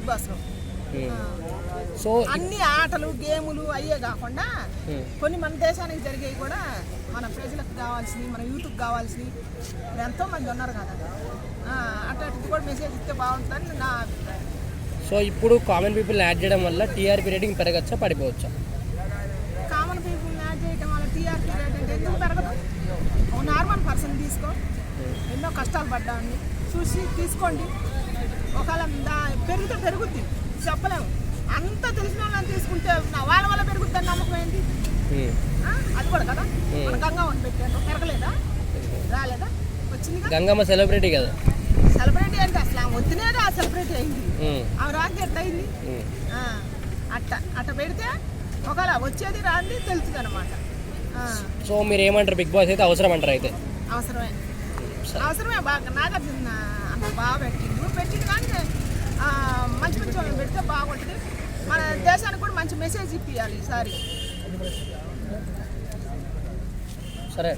Big boss లో. So అన్ని ఆటలు గేములు అయ్యే కాకుండా కొన్ని మన దేశానికి జరిగేవి కూడా మన ప్రజలకు కావాల్సినవి, మన యూత్కి కావాల్సినవి ఎంతో మంది ఉన్నారు కదా, అట్లాంటిది కూడా మెసేజ్ ఇస్తే బాగుంటుందని నా అభిప్రాయం. సో ఇప్పుడు కామన్ పీపుల్ యాడ్ చేయడం వల్ల టీఆర్పీ రేటింగ్ పెరగచ్చా పడిపోవచ్చా? కామన్ పీపుల్ యాడ్ చేయడం వల్ల టీఆర్పీ రేటింగ్ ఎందుకు పెరగదు? ఒక నార్మల్ పర్సన్ తీసుకో, ఎన్నో కష్టాలు పడ్డాన్ని చూసి తీసుకోండి. ఒకవేళ పెరిగితే పెరుగుద్ది, చెప్పలేము. అంత తెలిసిన వాళ్ళని తీసుకుంటే వాళ్ళ వల్ల పెరుగుద్దని నమ్మకం ఏంటి? అది కూడా కదా. మన గంగమ్మని పెట్టారు, పెరగలేదా? రాలేదా? వచ్చింది. గంగమ్మ సెలబ్రిటీ కదా. సెలబ్రిటీ అంటే అసలు ఆమె వద్దునేది ఆ సెలబ్రిటీ అయింది. ఆమె రాంది ఎట్ట అయింది? అట్ట పెడితే ఒకవేళ వచ్చేది రాంది తెలుస్తుంది అనమాట. సో మీరు ఏమంటారు? బిగ్ బాస్ అయితే అవసరం అంటారు? అయితే అవసరమే. బాగా నాగార్జున అంత బాగా పెట్టింది కానీ మంచి మంచి వాళ్ళని పెడితే బాగుంటుంది. మన దేశానికి కూడా మంచి మెసేజ్ ఇప్పియాలి ఈసారి. సరే.